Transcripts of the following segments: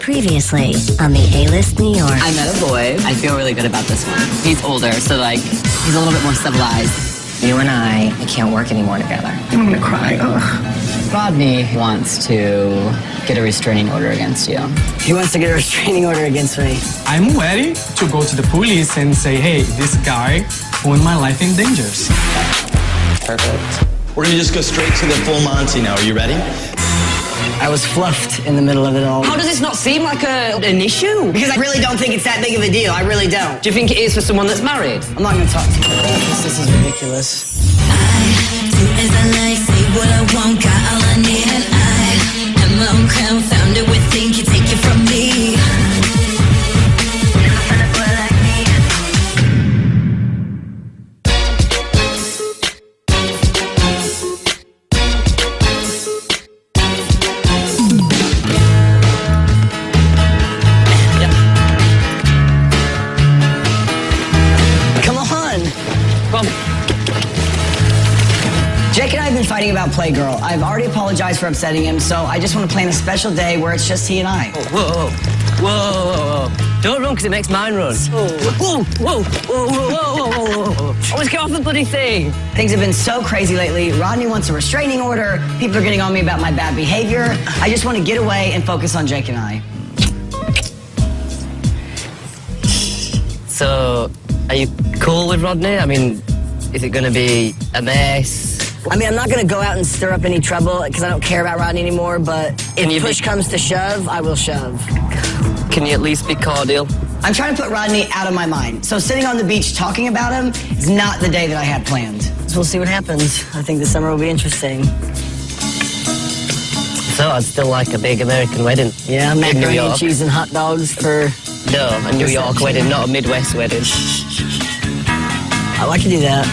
Previously on the A-List New York. I met a boy. I feel really good about this one. He's older, so like, he's a little bit more civilized. You and I can't work anymore together. I'm gonna cry. Ugh. Rodney wants to get a restraining order against you. He wants to get a restraining order against me. I'm ready to go to the police and say, hey, this guy put my life in danger. Perfect. We're gonna just go straight to the full Monty now. Are you ready? I was fluffed in the middle of it all. How does this not seem like an issue? Because I really don't think it's that big of a deal. I really don't. Do you think it is for someone that's married? I'm not gonna talk to you about this. This is ridiculous. I do as I like, say what I want, got all I need, and I am my own crown, found it within, can take it from me. Jake and I have been fighting about Playgirl. I've already apologized for upsetting him, so I just want to plan a special day where it's just he and I. Whoa, whoa, whoa, whoa. Don't run, because it makes mine run. Whoa, whoa, whoa, whoa, whoa, whoa, whoa. Always get off the bloody thing. Things have been so crazy lately. Rodney wants a restraining order. People are getting on me about my bad behavior. I just want to get away and focus on Jake and I. So, are you cool with Rodney? I mean, is it going to be a mess? I mean, I'm not going to go out and stir up any trouble because I don't care about Rodney anymore, but if push comes to shove, I will shove. Can you at least be cordial? I'm trying to put Rodney out of my mind. So sitting on the beach talking about him is not the day that I had planned. So we'll see what happens. I think the summer will be interesting. So, I'd still like a big American wedding. Yeah, in New macaroni and York. cheese and hot dogs for... No, a New York wedding, not a Midwest wedding. I can do that.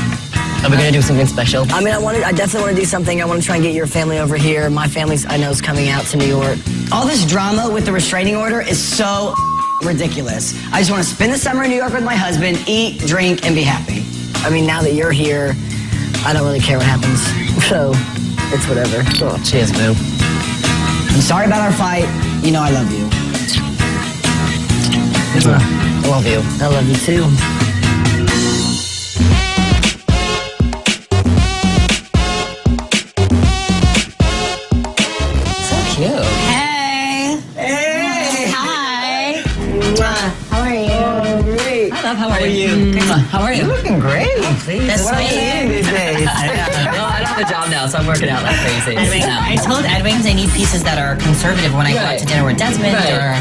Are we going to do something special? I mean, I definitely want to do something. I want to try and get your family over here. My family, I know, is coming out to New York. All this drama with the restraining order is so ridiculous. I just want to spend the summer in New York with my husband, eat, drink, and be happy. I mean, now that you're here, I don't really care what happens. So, it's whatever. Oh, cheers, boo. I'm sorry about our fight. You know I love you. I love you. I love you, too. Cute. Hey. Hey. Hi. How are you? Oh, great. Hi, love. How are you? How are you? You're looking great. That's What are you eating these days? No, I don't have a job now, so I'm working out like crazy. I told Ed Wings I need pieces that are conservative when I go out to dinner with Desmond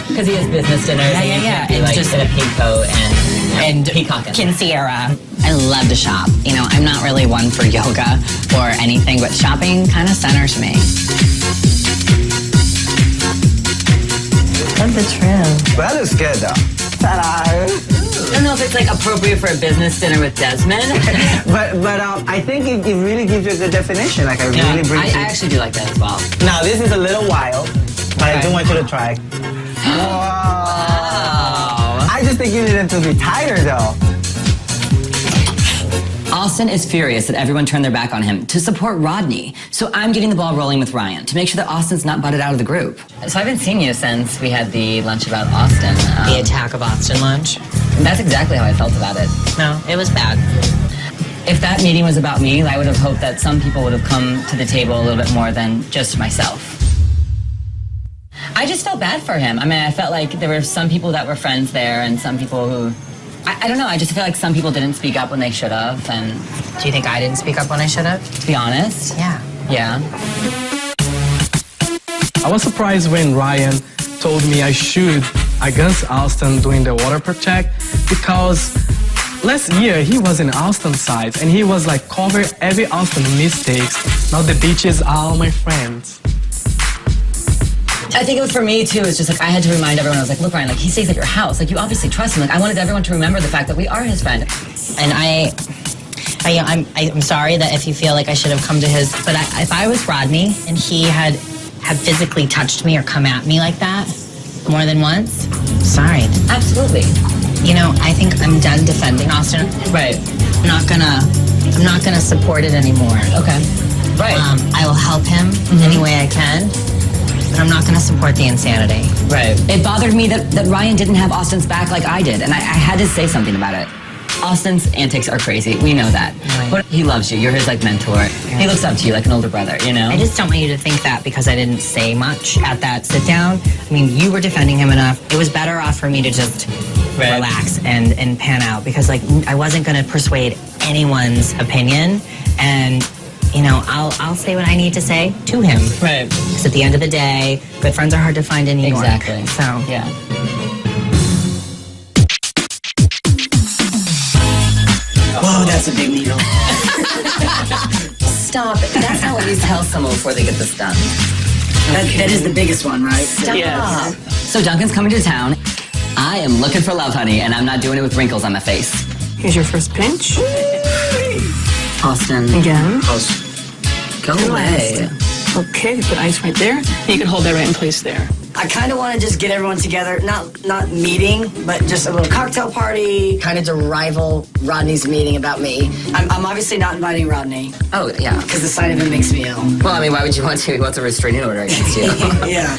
Because he has business dinners and you can't be It's like just in a pink coat and peacocking. Kinsierra. I love to shop. You know, I'm not really one for yoga or anything, but shopping kind of centers me. Love the trim. That looks good, though. I don't know if it's like appropriate for a business dinner with Desmond. But I think it really gives you a good definition. Like, really brings I you... actually do like that as well. Now, this is a little wild, but I do want you to try. Wow. I just think you need them to be tighter, though. Austin is furious that everyone turned their back on him to support Rodney. So I'm getting the ball rolling with Ryan to make sure that Austin's not butted out of the group. So I haven't seen you since we had the lunch about Austin. The attack of Austin lunch? That's exactly how I felt about it. No, it was bad. If that meeting was about me, I would have hoped that some people would have come to the table a little bit more than just myself. I just felt bad for him. I mean, I felt like there were some people that were friends there and some people who... I don't know, I just feel like some people didn't speak up when they should have, and... Do you think I didn't speak up when I should have? To be honest? Yeah. Yeah. I was surprised when Ryan told me I should against Austin doing the water protect because last year he was in Austin's side and he was like cover every Austin mistakes. Now the beaches are all my friends. I think it was for me too. It's just like I had to remind everyone. I was like, look, Ryan, like he stays at your house. Like you obviously trust him. Like I wanted everyone to remember the fact that we are his friend. And I'm sorry that if you feel like I should have come to his, but if I was Rodney and he had physically touched me or come at me like that more than once, sorry. Absolutely. You know, I think I'm done defending Austin. Right. I'm not gonna support it anymore. Okay. Right. I will help him any way I can. but I'm not going to support the insanity. Right. It bothered me that Ryan didn't have Austin's back like I did, and I had to say something about it. Austin's antics are crazy. We know that. Right. But he loves you. You're his like mentor. He looks up to you like an older brother, you know? I just don't want you to think that because I didn't say much at that sit down. I mean, you were defending him enough. It was better off for me to just relax and pan out because like I wasn't going to persuade anyone's opinion, and you know, I'll say what I need to say to him. Right. Because at the end of the day, good friends are hard to find in New York. Exactly. So Yeah. Whoa, that's a big needle. Stop it. That's not what you tell someone before they get this done. That is the biggest one, right? Stop. Yes. So Duncan's coming to town. I am looking for love, honey, and I'm not doing it with wrinkles on my face. Here's your first pinch. Austin. Again. Go away. Okay, put ice right there. You can hold that right in place there. I kind of want to just get everyone together, not meeting, but just a little cocktail party, kind of to rival Rodney's meeting about me. I'm obviously not inviting Rodney Oh, yeah. because the sight of him makes me ill. Well, I mean, why would you want to? He wants a restraining order against you. Yeah.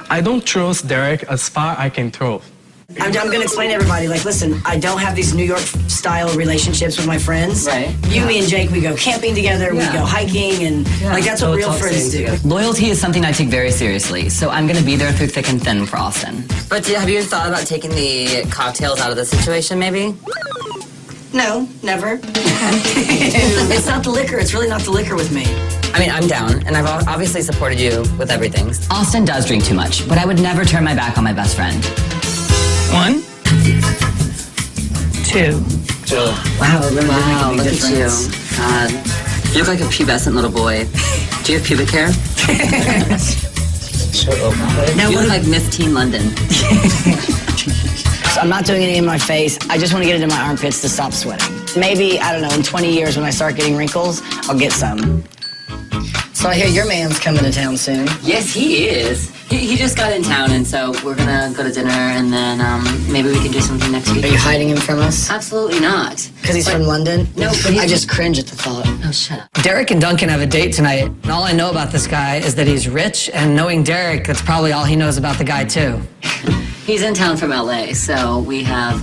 I don't trust Derek as far I can throw. I'm going to explain to everybody, like, listen, I don't have these New York-style relationships with my friends. Right. You, me, and Jake, we go camping together, Yeah. we go hiking, and, like, that's what real friends do. Loyalty is something I take very seriously, so I'm going to be there through thick and thin for Austin. But have you thought about taking the cocktails out of the situation, maybe? No, never. It's not the liquor. It's really not the liquor with me. I mean, I'm down, and I've obviously supported you with everything. Austin does drink too much, but I would never turn my back on my best friend. 1, 2. Wow, it really Wow, did make a look big at you. difference. God. You look like a pubescent little boy. Do you have pubic hair? Now, You what look like Miss Teen London. I'm not doing any in my face. I just want to get it in my armpits to stop sweating. Maybe, I don't know, in 20 years when I start getting wrinkles, I'll get some. So I hear your man's coming to town soon. Yes, he is. He just got in town, and so we're gonna go to dinner, and then maybe we can do something next week. Are you hiding him from us? Absolutely not. Because he's from London? No, but he's... I just cringe at the thought. Oh, shut up. Derek and Duncan have a date tonight, and all I know about this guy is that he's rich, and knowing Derek, that's probably all he knows about the guy, too. He's in town from LA, so we have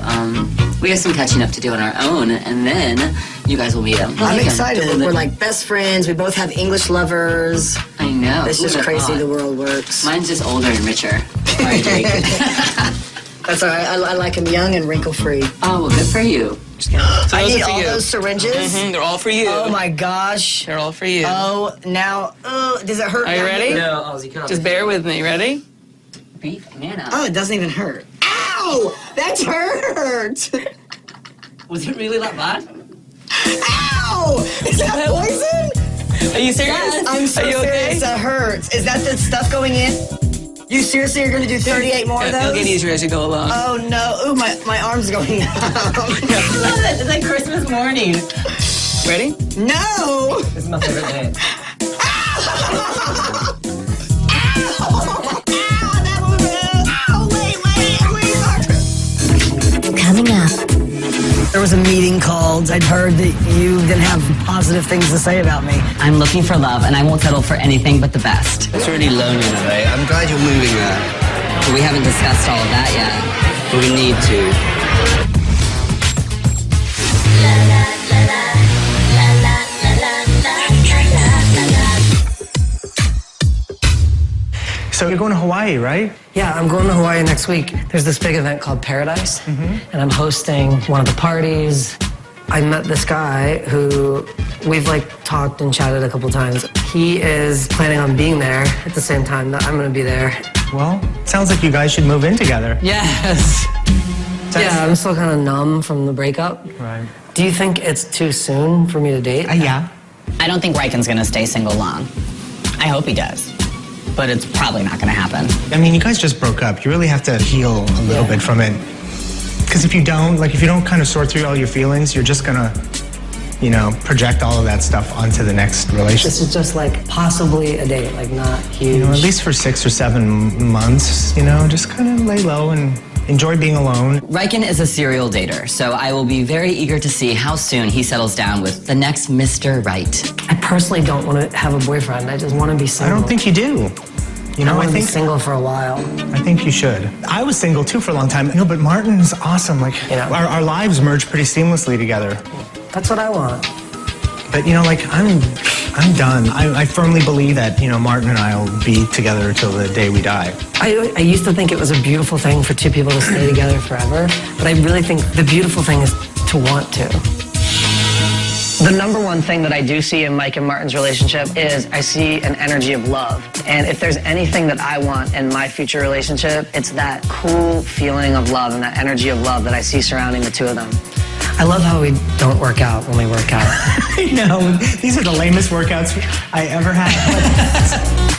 some catching up to do on our own, and then you guys will meet him. I'm excited. We're like best friends. We both have English lovers. I know. It's just Who would've crazy thought? the world works. Mine's just older and richer. Sorry, Jake. That's all right. I like him young and wrinkle-free. Oh, well, good for you. I need all those syringes. They're all for you. Oh my gosh. They're all for you. Oh, now, does it hurt? Are you ready? No, Just bear with me. Ready? Beef man up. Oh, it doesn't even hurt. Ow! That's hurt! Was it really that bad? Ow! Is that poison? Are you serious? I'm so Are you serious. okay? That hurts. Is that the stuff going in? You seriously are going to do 38 more of It'll those? get easier as you go along. Oh no! Ooh, my arm's going out. It's like Christmas morning. Ready? No! This is my favorite day. Coming up. There was a meeting called. I'd heard that you didn't have positive things to say about me. I'm looking for love, and I won't settle for anything but the best. It's really lonely today. I'm glad you're moving there. But we haven't discussed all of that yet. But we need to. So you're going to Hawaii, right? Yeah, I'm going to Hawaii next week. There's this big event called Paradise, and I'm hosting one of the parties. I met this guy who we've talked and chatted a couple times. He is planning on being there at the same time that I'm going to be there. Well, sounds like you guys should move in together. Yes. Yeah, I'm still kind of numb from the breakup. Right. Do you think it's too soon for me to date? Yeah. I don't think Riken's gonna stay single long. I hope he does, but it's probably not gonna happen. I mean, you guys just broke up. You really have to heal a little bit from it. Because if you don't kind of sort through all your feelings, you're just gonna, project all of that stuff onto the next relationship. This is just possibly a date, not huge. At least for 6 or 7 months, just kind of lay low and enjoy being alone. Riken is a serial dater, so I will be very eager to see how soon he settles down with the next Mr. Right. I personally don't want to have a boyfriend. I just want to be I single. don't think you do. You know, I want to be think single for a while. I think you should. I was single too for a long time. No, but Martin's awesome. Like, our lives merge pretty seamlessly together. That's what I want. But you know, like I'm done. I firmly believe that, you know, Martin and I will be together till the day we die. I used to think it was a beautiful thing for two people to stay together forever, but I really think the beautiful thing is to want to. The number one thing that I do see in Mike and Martin's relationship is I see an energy of love. And if there's anything that I want in my future relationship, it's that cool feeling of love and that energy of love that I see surrounding the two of them. I love how we don't work out when we work out. I know. These are the lamest workouts I ever had.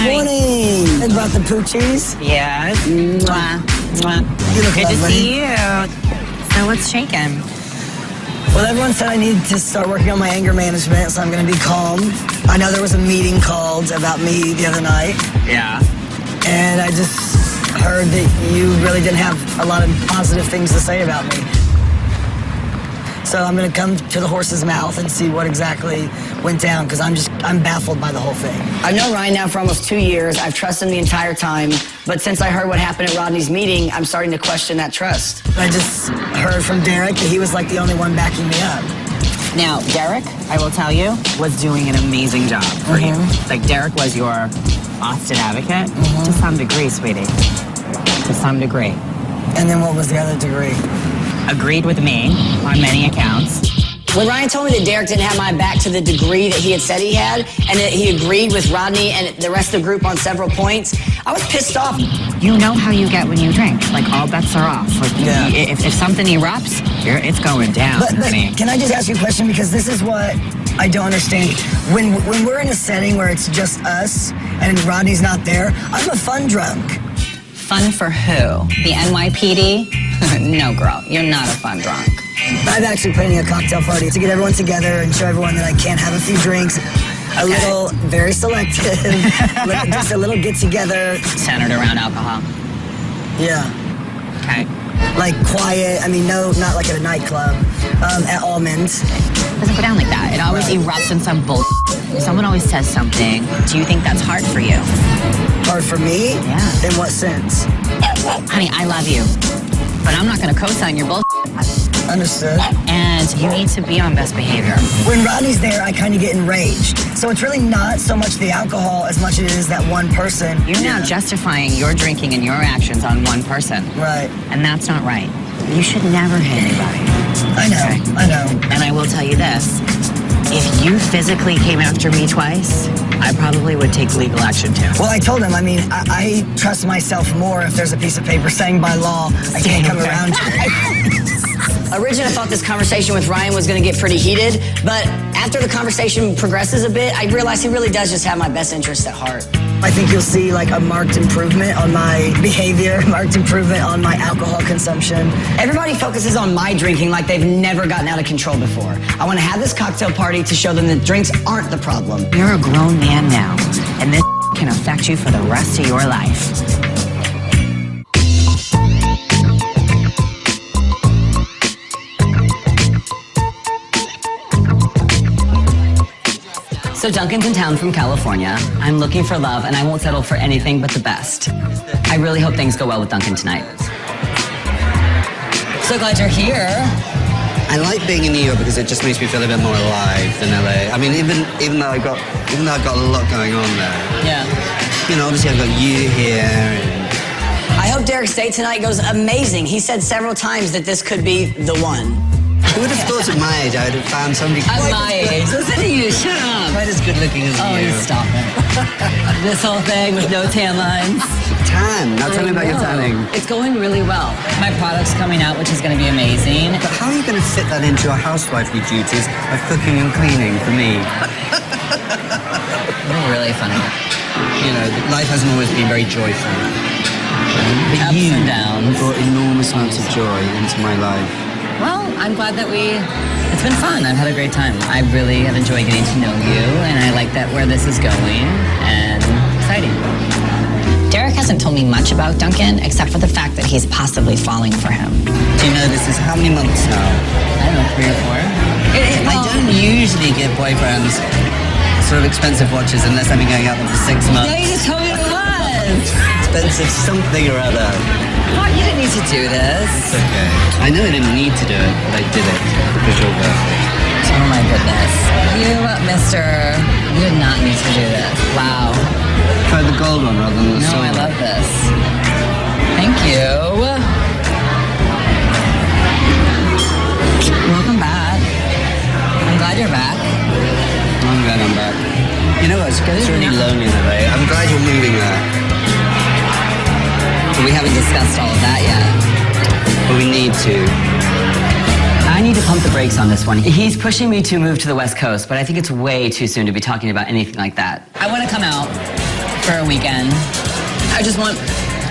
Morning. I brought the poochies. Yes. Mwah. Mwah. You look Good to lovely. see you. So what's shaking? Well, everyone said I need to start working on my anger management, so I'm going to be calm. I know there was a meeting called about me the other night, Yeah. and I just heard that you really didn't have a lot of positive things to say about me. So I'm going to come to the horse's mouth and see what exactly went down, because I'm baffled by the whole thing. I've known Ryan now for almost 2 years. I've trusted him the entire time. But since I heard what happened at Rodney's meeting, I'm starting to question that trust. I just heard from Derek that he was like the only one backing me up. Now, Derek, I will tell you, was doing an amazing job for you. Like, Derek was your Austin advocate to some degree, sweetie. To some degree. And then what was the other degree? Agreed with me on many accounts. When Ryan told me that Derek didn't have my back to the degree that he had said he had, and that he agreed with Rodney and the rest of the group on several points, I was pissed off. You know how you get when you drink. Like, all bets are off. Like, if something erupts, it's going down. But can I just ask you a question? Because this is what I don't understand. When we're in a setting where it's just us and Rodney's not there, I'm a fun drunk. Fun for who? The NYPD? No, girl, you're not a fun drunk. I'm actually planning a cocktail party to get everyone together and show everyone that I can have a few drinks. A little, very selective, just a little get-together. Centered around alcohol. Yeah. Okay. Like quiet, I mean, no, not like at a nightclub, at Almonds. It doesn't go down like that. It always erupts in some bull. Someone always says something. Do you think that's hard for you? Hard for me? Yeah. In what sense? Honey, I love you, but I'm not going to co-sign your bull. Understood. And you need to be on best behavior. When Rodney's there, I kind of get enraged. So it's really not so much the alcohol as much as it is that one person. You're now justifying your drinking and your actions on one person. Right. And that's not right. You should never hit anybody. I know, I know. And I will tell you this. If you physically came after me twice, I probably would take legal action too. Well, I told him, I mean, I trust myself more if there's a piece of paper saying by law I can't come around you. Originally, I thought this conversation with Ryan was going to get pretty heated, but after the conversation progresses a bit, I realize he really does just have my best interest at heart. I think you'll see like a marked improvement on my behavior, marked improvement on my alcohol consumption. Everybody focuses on my drinking like they've never gotten out of control before. I want to have this cocktail party to show them that drinks aren't the problem. You're a grown man now, and this can affect you for the rest of your life. So Duncan's in town from California. I'm looking for love, and I won't settle for anything but the best. I really hope things go well with Duncan tonight. So glad you're here. I like being in New York because it just makes me feel a bit more alive than LA. I mean, even though I've got a lot going on there. Yeah. You know, obviously I've got you here. And I hope Derek's date tonight goes amazing. He said several times that this could be the one. who would have thought at my age I would have found somebody At my age. Listen to you, shut up. quite as good looking as Oh, you? stop it. This whole thing with no tan lines. Tan. Now tell me about your tanning. It's going really well. My product's coming out, which is going to be amazing. But how are you going to fit that into your housewifely duties of cooking and cleaning for me? You're really funny. You know, life hasn't always been very joyful. But Ups and downs. brought enormous amounts of joy into my life. Well, I'm glad that it's been fun. I've had a great time. I really have enjoyed getting to know you, and I like that where this is going, and exciting. Derek hasn't told me much about Duncan, except for the fact that he's possibly falling for him. Do you know this is how many months now? I don't know, 3 or 4. I don't usually give boyfriends sort of expensive watches unless I've been going out with them for 6 months. No, you just told me what it was. Expensive something or other. Oh, you didn't need to do this. It's okay. I know I didn't need to do it, but I did it because you're worth it. Oh my goodness. You, mister, you did not need to do this. Wow. Try the gold one rather than the No, silver. I love this. Thank you. Welcome back. I'm glad you're back. I'm glad I'm back. You know what? It's really lonely in LA. I'm glad you're moving there. We haven't discussed all of that yet. But we need to. I need to pump the brakes on this one. He's pushing me to move to the West Coast, but I think it's way too soon to be talking about anything like that. I want to come out for a weekend. I just want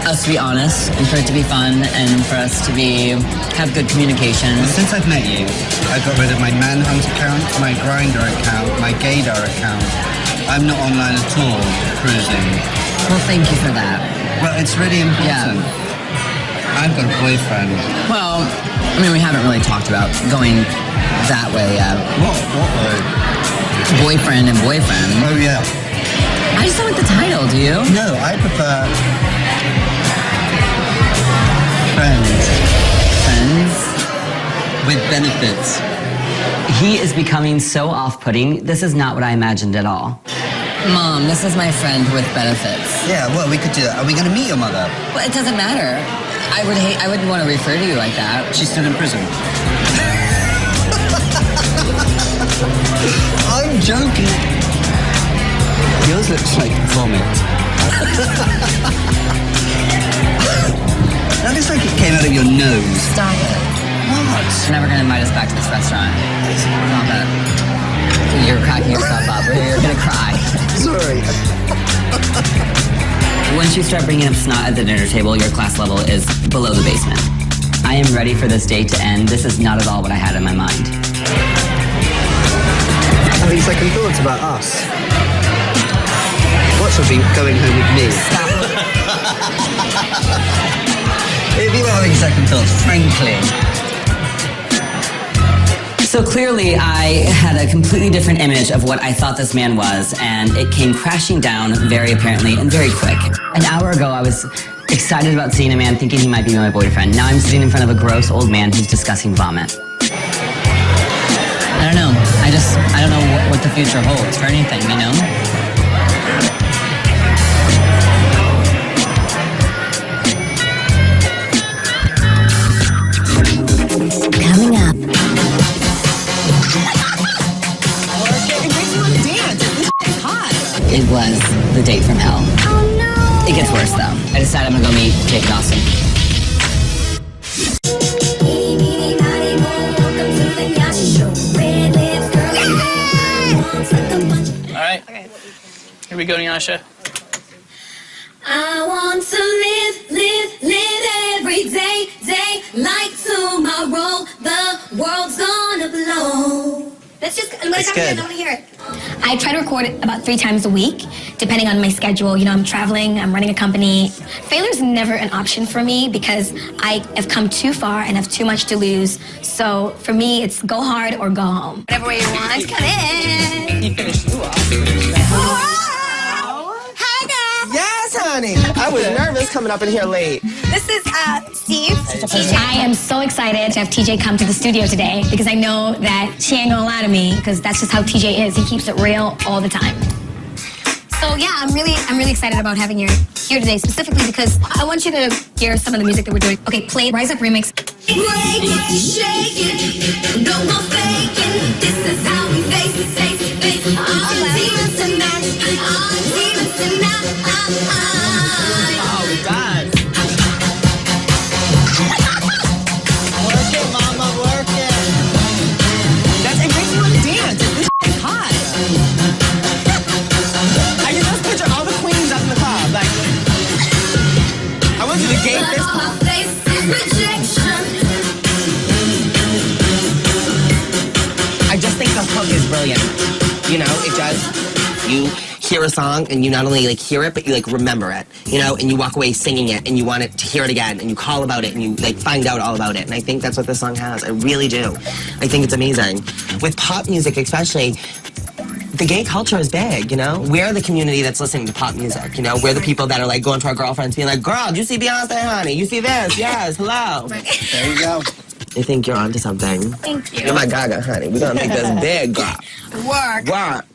us to be honest and for it to be fun and for us to have good communication. Since I've met you, I got rid of my Manhunt account, my Grindr account, my Gaydar account. I'm not online at all, cruising. Well, thank you for that. Well, it's really important. Yeah. I've got a boyfriend. Well, I mean, we haven't really talked about going that way yet. What way? Boyfriend and boyfriend. Oh, yeah. I just don't like the title, do you? No, I prefer friends. Friends? With benefits. He is becoming so off-putting. This is not what I imagined at all. Mom, this is my friend with benefits. Yeah, well, we could do that. Are we going to meet your mother? Well, it doesn't matter. I wouldn't want to refer to you like that. She's still in prison. I'm joking. Yours looks like vomit. That looks like it came out of your nose. Stop it. What? You're never going to invite us back to this restaurant. Stop it. You're cracking yourself up. You're going to cry. Sorry. Once you start bringing up snot at the dinner table, your class level is below the basement. I am ready for this date to end. This is not at all what I had in my mind. Having second thoughts about us. What's with you going home with me? Stop. If you were having second thoughts, frankly. So clearly, I had a completely different image of what I thought this man was, and it came crashing down very apparently and very quick. An hour ago, I was excited about seeing a man thinking he might be my boyfriend. Now I'm sitting in front of a gross old man who's discussing vomit. I don't know. I don't know what the future holds for anything, you know? Coming up. It was the date from hell. Oh no! It gets worse though. I decided I'm gonna go meet Jake and Austin. All right. Okay. Here we go, Nyasha. I want to live every day like tomorrow. The world's gonna blow. Let's just, I'm gonna good. I want to hear it. I try to record it about 3 times a week, depending on my schedule. You know, I'm traveling, I'm running a company. Failure's never an option for me because I have come too far and have too much to lose. So for me, it's go hard or go home. Whatever way you want, come in. You finished too off. Hi, guys. Yes, honey. I was nervous coming up in here late. This is Steve. I am so excited to have TJ come to the studio today because I know that she ain't gonna lie to me because that's just how TJ is. He keeps it real all the time. So yeah, I'm really excited about having you here today, specifically because I want you to hear some of the music that we're doing. Okay, play Rise Up Remix. Break it, shake it, no more faking. This is how we face it. All demons tonight, all demons tonight. Oh, God. Work it, mama, work it. It makes you want to dance. This is hot. I can just picture all the queens up in the club. Like, I want you to gain this. I just think the hook is brilliant. You know, it just, hear a song and you not only like hear it, but you like remember it, you know, and you walk away singing it and you want it to hear it again and you call about it and you like find out all about it. And I think that's what this song has. I really do. I think it's amazing. With pop music especially, the gay culture is big, you know? We're the community that's listening to pop music, you know? We're the people that are like going to our girlfriends being like, girl, did you see Beyonce, honey? You see this? Yes, hello. There you go. I think you're onto something. Thank you. You're my gaga, honey. We're gonna make this big, girl. Work. Work.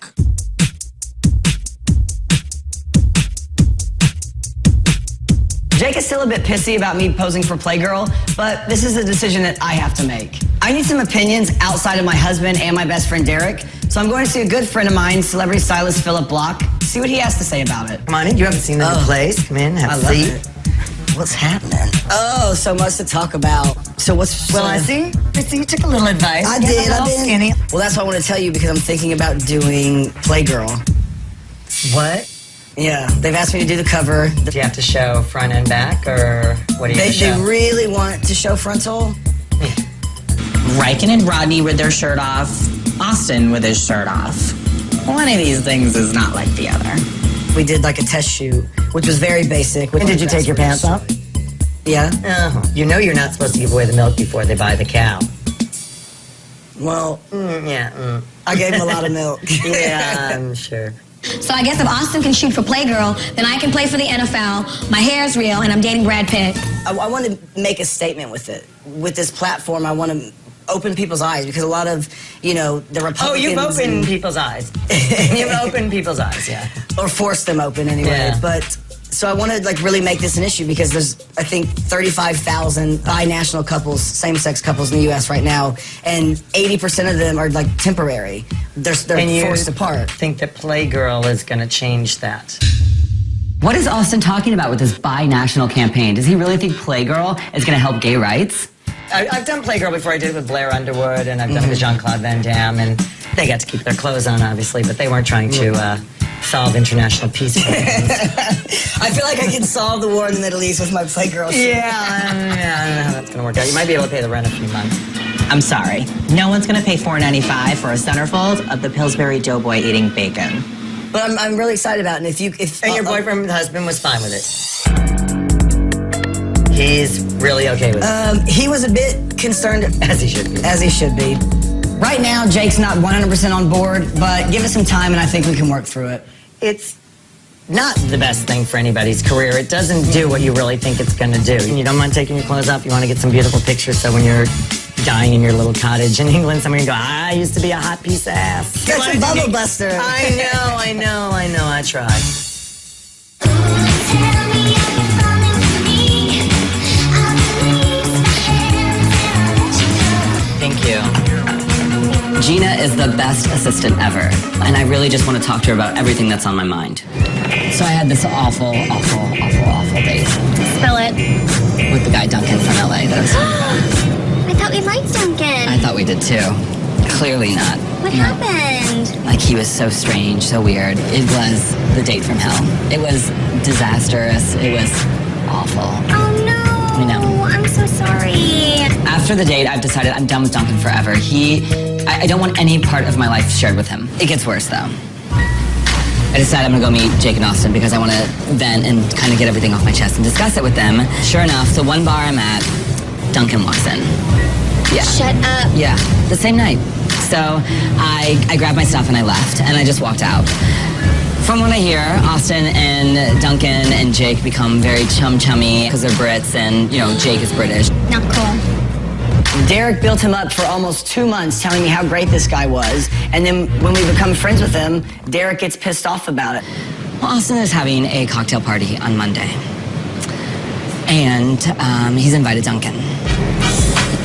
Jake is still a bit pissy about me posing for Playgirl, but this is a decision that I have to make. I need some opinions outside of my husband and my best friend Derek, so I'm going to see a good friend of mine, celebrity stylist Philip Block, see what he has to say about it. Come on in, you haven't seen the new place. Come in, have a seat. What's happening? Oh, so much to talk about. So what's... Well, I see you took a little advice. I Get did, a little I did. skinny. Well, that's what I want to tell you because I'm thinking about doing Playgirl. What? Yeah, they've asked me to do the cover. Do you have to show front and back, or what do you They show? really want to show frontal. Riken and Rodney with their shirt off, Austin with his shirt off. One of these things is not like the other. We did like a test shoot, which was very basic. And did you take your pants off? Yeah. You know you're not supposed to give away the milk before they buy the cow. Well, I gave him a lot of milk. Yeah, I'm sure. So I guess if Austin can shoot for Playgirl, then I can play for the NFL. My hair's real, and I'm dating Brad Pitt. I want to make a statement with it. With this platform, I want to open people's eyes because a lot of, you know, the Republicans... Oh, you've opened people's eyes. You've opened people's eyes, yeah. Or forced them open anyway. Yeah. But... So I want to like really make this an issue because there's, I think, 35,000 binational couples, same-sex couples in the U.S. right now, and 80% of them are like temporary. They're forced apart. Think that Playgirl is going to change that? What is Austin talking about with this bi-national campaign? Does he really think Playgirl is going to help gay rights? I've done Playgirl before. I did it with Blair Underwood, and I've done it with Jean-Claude Van Damme, and they got to keep their clothes on, obviously, but they weren't trying to solve international peace problems. I feel like I can solve the war in the Middle East with my Playgirl shit. Yeah, I don't know how that's going to work out. You might be able to pay the rent a few months. I'm sorry. No one's going to pay $4.95 for a centerfold of the Pillsbury Doughboy eating bacon. But I'm really excited about it. And And your boyfriend, husband, was fine with it? He's really okay with it? He was a bit concerned. As he should be. As he should be. Right now, Jake's not 100% on board, but give us some time and I think we can work through it. It's not the best thing for anybody's career. It doesn't do what you really think it's going to do. You don't mind taking your clothes off. You want to get some beautiful pictures so when you're dying in your little cottage in England, somewhere you go, I used to be a hot piece of ass. That's a bubble buster. I know. I tried. Thank you. Gina is the best assistant ever, and I really just want to talk to her about everything that's on my mind. So I had this awful date. Spill it. With the guy Duncan from LA that I was talking about. I thought we liked Duncan. I thought we did too. Clearly not. What happened? Like, he was so strange, so weird. It was the date from hell. It was disastrous. It was awful. Oh no. I know. I'm so sorry. After the date, I've decided I'm done with Duncan forever. I don't want any part of my life shared with him. It gets worse, though. I decided I'm gonna go meet Jake and Austin because I want to vent and kind of get everything off my chest and discuss it with them. Sure enough, the one bar I'm at, Duncan walks in. Yeah. Shut up. Yeah, the same night. So I grabbed my stuff and I left, and I just walked out. From what I hear, Austin and Duncan and Jake become very chummy because they're Brits and, you know, Jake is British. Not cool. Derek built him up for almost 2 months telling me how great this guy was. And then when we become friends with him, Derek gets pissed off about it. Well, Austin is having a cocktail party on Monday. And he's invited Duncan.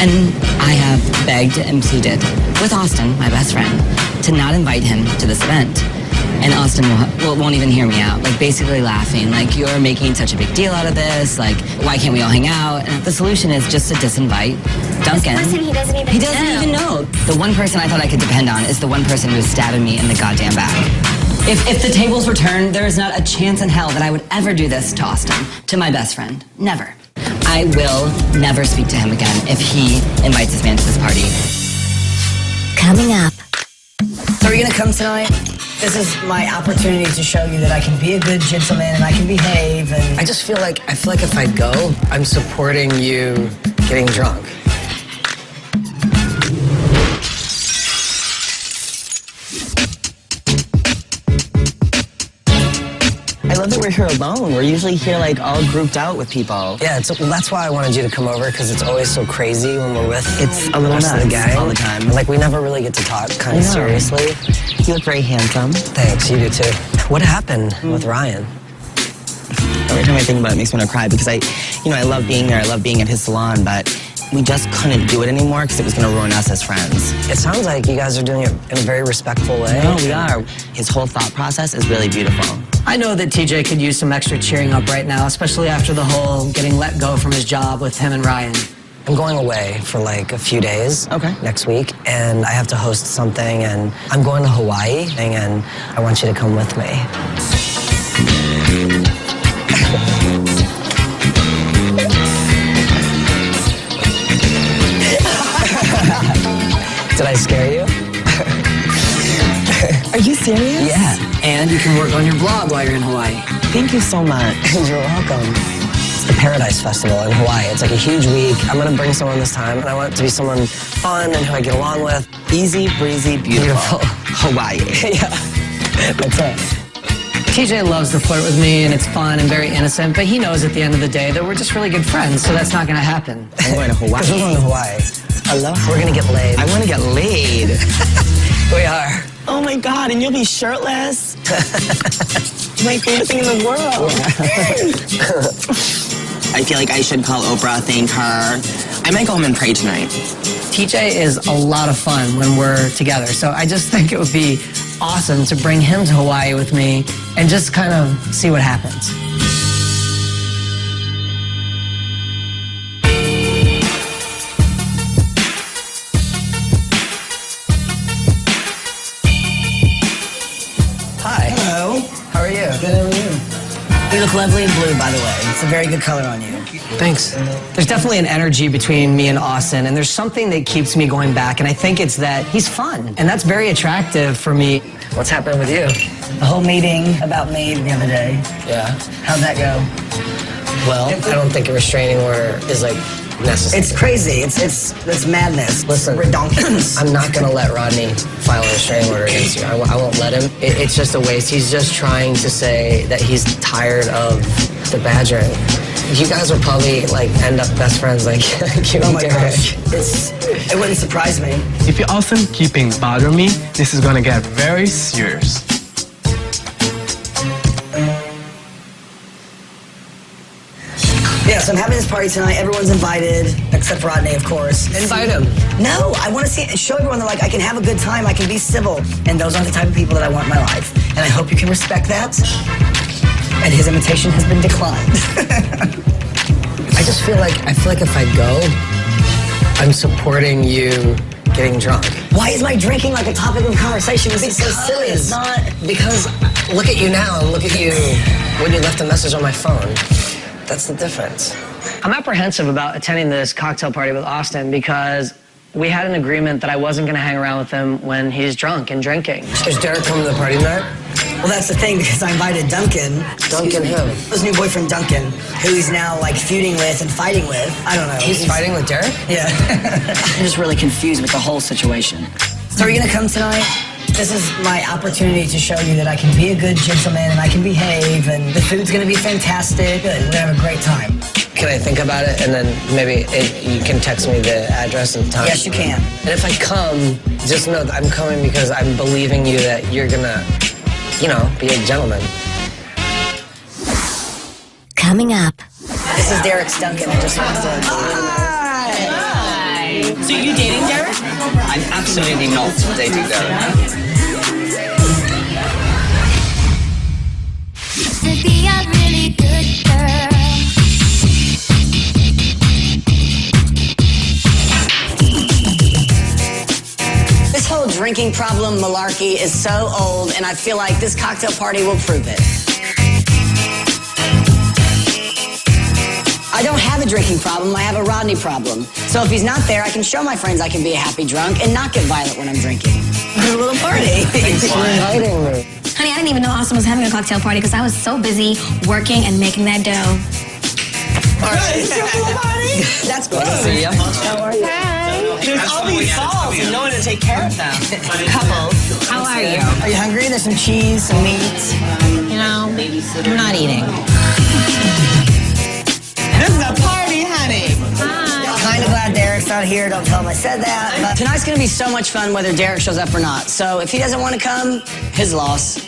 And I have begged and pleaded with Austin, my best friend, to not invite him to this event. And Austin won't even hear me out, like basically laughing, like, you're making such a big deal out of this, like, why can't we all hang out? And the solution is just to disinvite Duncan. This person he doesn't even know. The one person I thought I could depend on is the one person who's stabbing me in the goddamn back. If the tables were turned, there is not a chance in hell that I would ever do this to Austin, to my best friend. Never. I will never speak to him again if he invites this man to this party. Coming up. So are you gonna come tonight? This is my opportunity to show you that I can be a good gentleman and I can behave. And I just feel like if I go, I'm supporting you getting drunk. I love that we're here alone. We're usually here like all grouped out with people. Yeah, that's why I wanted you to come over, because it's always so crazy when we're with It's a little the rest of the nuts gang all the time. Like we never really get to talk kind of seriously. You look very handsome. Thanks, you do too. What happened with Ryan? Every time I think about it, it makes me want to cry because I love being there. I love being at his salon, but we just couldn't do it anymore because it was going to ruin us as friends. It sounds like you guys are doing it in a very respectful way. No, we are. His whole thought process is really beautiful. I know that TJ could use some extra cheering up right now, especially after the whole getting let go from his job with him and Ryan. I'm going away for like a few days next week, and I have to host something, and I'm going to Hawaii, and I want you to come with me. Did I scare you? Are you serious? Yeah. And you can work on your blog while you're in Hawaii. Thank you so much. You're welcome. It's the Paradise Festival in Hawaii. It's like a huge week. I'm going to bring someone this time, and I want it to be someone fun and who I get along with. Easy, breezy, beautiful. Hawaii. Yeah, that's it. TJ loves to flirt with me, and it's fun and very innocent, but he knows at the end of the day that we're just really good friends, so that's not going to happen. I'm going to Hawaii. Because we're going to Hawaii. I love We're going to get laid. I want to get laid. We are. Oh my God, and you'll be shirtless? My favorite thing in the world. I feel like I should call Oprah, thank her. I might go home and pray tonight. TJ is a lot of fun when we're together, so I just think it would be awesome to bring him to Hawaii with me and just kind of see what happens. Hi. Hello. How are you? Good, how are you? You look lovely in blue, by the way. It's a very good color on you. Thanks. There's definitely an energy between me and Austin, and there's something that keeps me going back, and I think it's that he's fun, and that's very attractive for me. What's happening with you? The whole meeting about me the other day. Yeah. How'd that go? Well, I don't think a restraining order is like necessary. It's crazy. It's madness. Listen, redonkulous. I'm not going to let Rodney file a restraining order against you. I won't let him. It's just a waste. He's just trying to say that he's tired of the badgering. You guys will probably like end up best friends like you Oh and my Derek. gosh. It wouldn't surprise me. If you also keeping bothering me, this is gonna get very serious. Yes, I'm having this party tonight. Everyone's invited, except Rodney, of course. Invite him. No, I want to show everyone that like I can have a good time, I can be civil, and those aren't the type of people that I want in my life. And I hope you can respect that. And his invitation has been declined. I feel like if I go, I'm supporting you getting drunk. Why is my drinking like a topic of conversation? This is so silly. It's not. Because look at you now and look at you when you left a message on my phone. That's the difference. I'm apprehensive about attending this cocktail party with Austin because we had an agreement that I wasn't going to hang around with him when he's drunk and drinking. Is Derek coming to the party tonight? Well, that's the thing, because I invited Duncan. Duncan who? His new boyfriend, Duncan, who he's now, like, feuding with and fighting with. I don't know. He's fighting with Derek? Yeah. I'm just really confused with the whole situation. So are you going to come tonight? This is my opportunity to show you that I can be a good gentleman and I can behave, and the food's going to be fantastic. Good. We're going to have a great time. Can I think about it, and then maybe you can text me the address and time? Yes, you can. And if I come, just know that I'm coming because I'm believing you that you're gonna, be a gentleman. Coming up. This is Derek's Duncan. I just want to... Hi. So you dating Derek? I'm absolutely not dating Derek. To be a really good girl. This whole drinking problem malarkey is so old, and I feel like this cocktail party will prove it. I don't have a drinking problem, I have a Rodney problem. So if he's not there, I can show my friends I can be a happy drunk and not get violent when I'm drinking. a little party. Thanks for inviting me. Honey, I didn't even know Austin was having a cocktail party because I was so busy working and making that dough. That's good. See ya. How are you? There's all these balls and no one to take care of them. Couples, how are you? Are you hungry? There's some cheese, some meat. You know, I'm not eating. This is a party, honey. Kind of glad Derek's not here. Don't tell him I said that. But tonight's going to be so much fun whether Derek shows up or not. So if he doesn't want to come, his loss.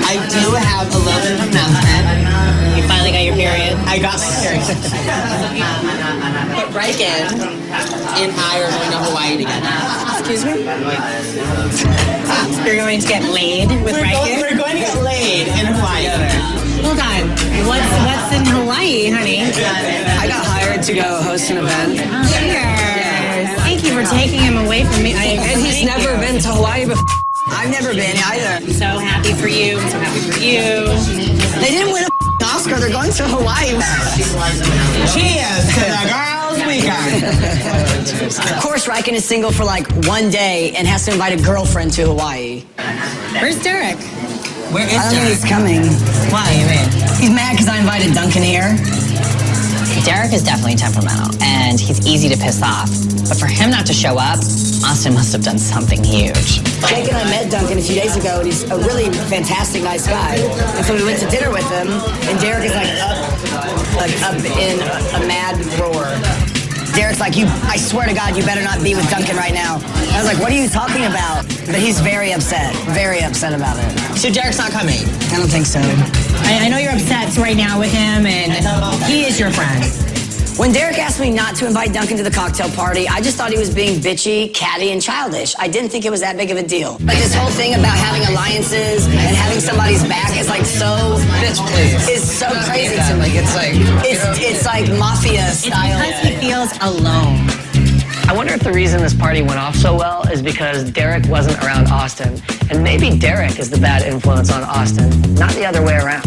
I do have a little bit of announcement. You finally got your period? I got my period. But Riken and I are going to Hawaii together. Excuse me? You're going to get laid with Riken? We're going to get laid in Hawaii. Hold on. What's in Hawaii, honey? I got hired to go host an event. Cheers. Thank you for taking him away from me. And he's never been to Hawaii before. I've never been either. I'm so happy for you. I'm so happy for you. They didn't win an Oscar. They're going to Hawaii. Cheers to the girls' weekend. Of course, Riken is single for like one day and has to invite a girlfriend to Hawaii. Where's Derek? Where is Derek? I don't think he's coming. Why, you mean? He's mad because I invited Duncan here. Derek is definitely temperamental, and he's easy to piss off. But for him not to show up, Austin must have done something huge. Jake and I met Duncan a few days ago, and he's a really fantastic, nice guy. And so we went to dinner with him, and Derek is like up in a mad roar. Derek's like, I swear to God, you better not be with Duncan right now. And I was like, what are you talking about? But he's very upset about it. So Derek's not coming? I don't think so. I know you're upset right now with him, and he is your friend. When Derek asked me not to invite Duncan to the cocktail party, I just thought he was being bitchy, catty, and childish. I didn't think it was that big of a deal. But this whole thing about having alliances and having somebody's back is like so... Bitch, please. Is so crazy to me. It's like mafia style. Because he feels alone. I wonder if the reason this party went off so well is because Derek wasn't around Austin. And maybe Derek is the bad influence on Austin, not the other way around.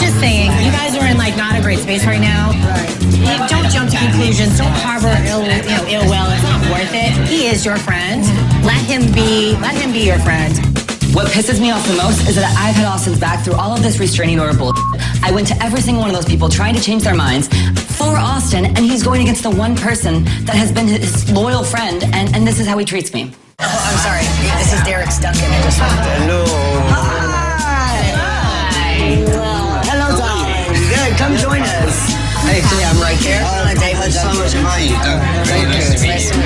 Just saying, you guys are in like not a great space right now. Don't jump to conclusions. Don't harbor ill will. It's not worth it. He is your friend. Let him be your friend. What pisses me off the most is that I've had Austin's back through all of this restraining order bullshit. I went to every single one of those people trying to change their minds for Austin, and he's going against the one person that has been his loyal friend, and this is how he treats me. Oh, I'm sorry. This is Derek Duncan. Hello. Hi. Hello, darling. Good. Come join us. Hey, I'm right here. Oh, David. So much to meet you. Very nice to meet you.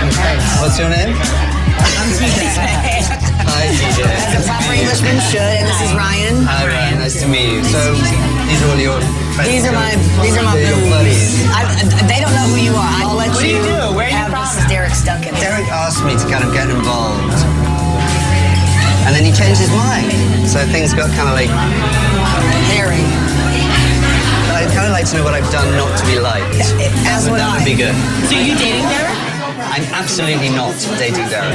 What's your name? I'm TJ. Hi, TJ. As a proper Englishman should, and this is Ryan. Hi, Ryan. Nice to meet you. So, these are all your friends? These are my They're your buddies. They don't know who you are. I'll let What do you do? Where are you from? This is Derek Duncan. Derek asked me to kind of get involved. And then he changed his mind. So things got kind of like... Hairy. I'd kind of like to know what I've done not to be liked. As would that would be good. So you dating Derek? I'm absolutely not dating Derek.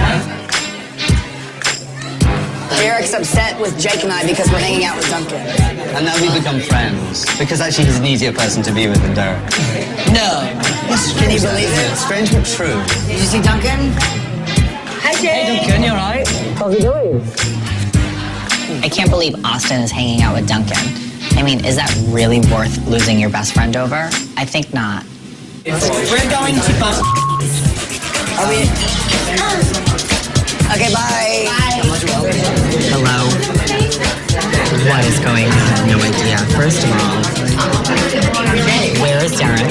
Derek's upset with Jake and I because we're hanging out with Duncan. And then we become friends. Because actually he's an easier person to be with than Derek. No. Can you believe it? Strange but true. Did you see Duncan? Hi, Jake. Hey, Duncan, you all right? How's he doing? I can't believe Austin is hanging out with Duncan. I mean, is that really worth losing your best friend over? I think not. We're going to bump. Are we? Okay, bye. Hello. What is going on? I have no idea. First of all, where is Derek?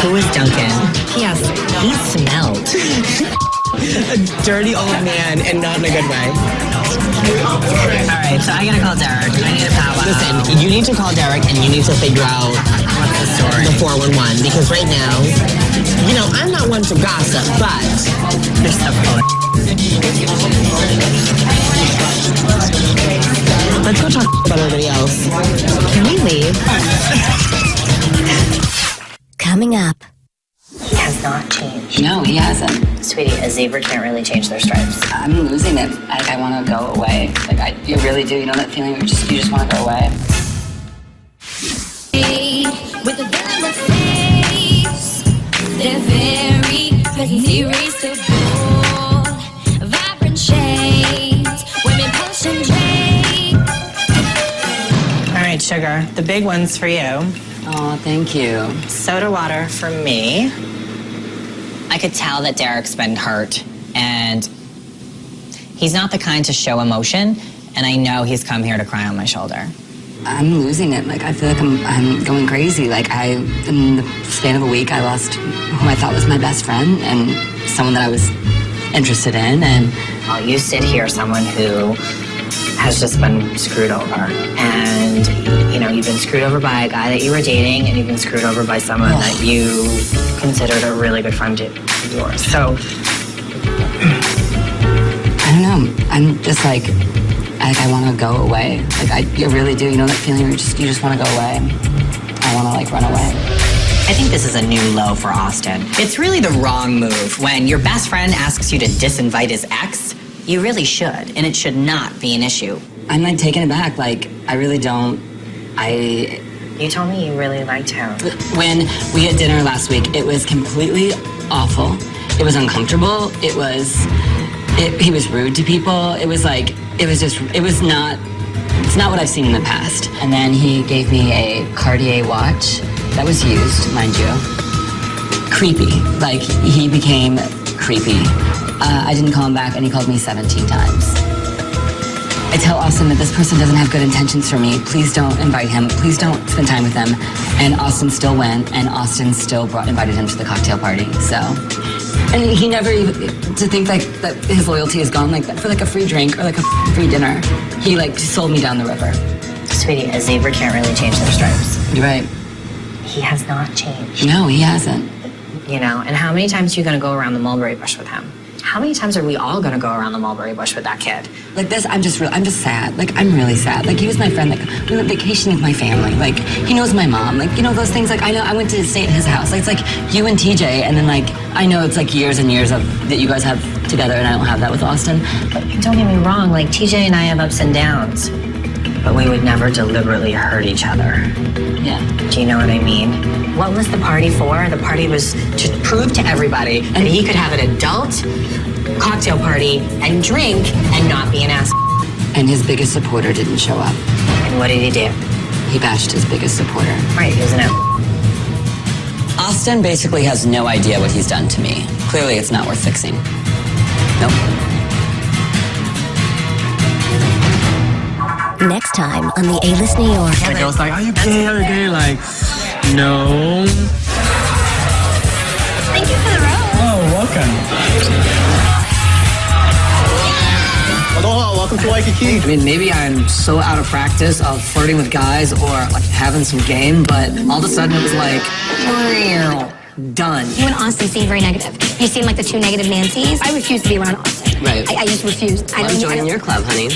Who is Duncan? Yes, he smelled. A dirty old man, and not in a good way. Alright, so I gotta call Derek. I need a powwow. Listen, you need to call Derek and you need to figure out What's the story? the 411 because right now, you know, I'm not one to gossip, but You're so full. let's go talk about everybody else. Can we leave? Coming up. He has not changed. No, he hasn't. Sweetie, a zebra can't really change their stripes. I'm losing it. I want to go away. You really do. You know that feeling where you just want to go away. With a villainous face, they're very irresistible, sugar. The big one's for you. Oh, thank you. Soda water for me. I could tell that Derek's been hurt, and he's not the kind to show emotion, and I know he's come here to cry on my shoulder. I'm losing it. Like, I feel like I'm going crazy. Like, in the span of a week, I lost who I thought was my best friend and someone that I was interested in. And While you sit here, someone who has just been screwed over, and you've been screwed over by a guy that you were dating, and you've been screwed over by someone that you considered a really good friend of yours. So I don't know. I'm just like I want to go away. Like, I really do. You know that feeling where you just want to go away? I want to, like, run away. I think this is a new low for Austin. It's really the wrong move. When your best friend asks you to disinvite his ex, you really should, and it should not be an issue. I'm, like, taken aback. Like, I really don't. You told me you really liked him. When we had dinner last week, it was completely awful. It was uncomfortable. He was rude to people. It was like, it's not what I've seen in the past. And then he gave me a Cartier watch that was used, mind you. Creepy. Like, he became creepy. I didn't call him back, and he called me 17 times. I tell Austin that this person doesn't have good intentions for me. Please don't invite him. Please don't spend time with him. And Austin still went, and Austin still invited him to the cocktail party, so. And he never even, to think like that his loyalty is gone like that for like a free drink or like a free dinner. He like sold me down the river. Sweetie, a zebra can't really change their stripes. You're right. He has not changed. No, he hasn't. And how many times are you going to go around the mulberry bush with him? How many times are we all going to go around the mulberry bush with that kid? Like this, I'm just sad. Like, I'm really sad. Like, he was my friend. Like, we went vacation with my family. Like, he knows my mom. Like, those things. Like, I went to stay at his house. Like, it's like you and TJ, and then like, I know it's like years and years that you guys have together, and I don't have that with Austin. But don't get me wrong. Like, TJ and I have ups and downs, but we would never deliberately hurt each other. Yeah. Do you know what I mean? What was the party for? The party was to prove to everybody that he could have an adult cocktail party and drink and not be an ass. And his biggest supporter didn't show up. And what did he do? He bashed his biggest supporter. Right, he was an ass. Austin basically has no idea what he's done to me. Clearly, it's not worth fixing. Nope. Next time on the A-List New York. Like, I was like, are you gay? Are you gay? Like, no. Thank you for the rose. Oh, welcome. Aloha, welcome to Waikiki. I mean, maybe I'm so out of practice of flirting with guys or like having some game, but all of a sudden it was like, done. You and Austin seem very negative. You seem like the two negative Nancys. I refuse to be around Austin. Right. I just refuse. I'm joining your club, honey.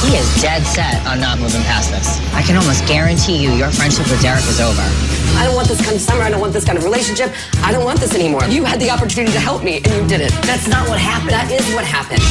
He is dead set on not moving past this. I can almost guarantee you your friendship with Derek is over. I don't want this kind of summer. I don't want this kind of relationship. I don't want this anymore. You had the opportunity to help me, and you didn't. That's not what happened. That is what happened.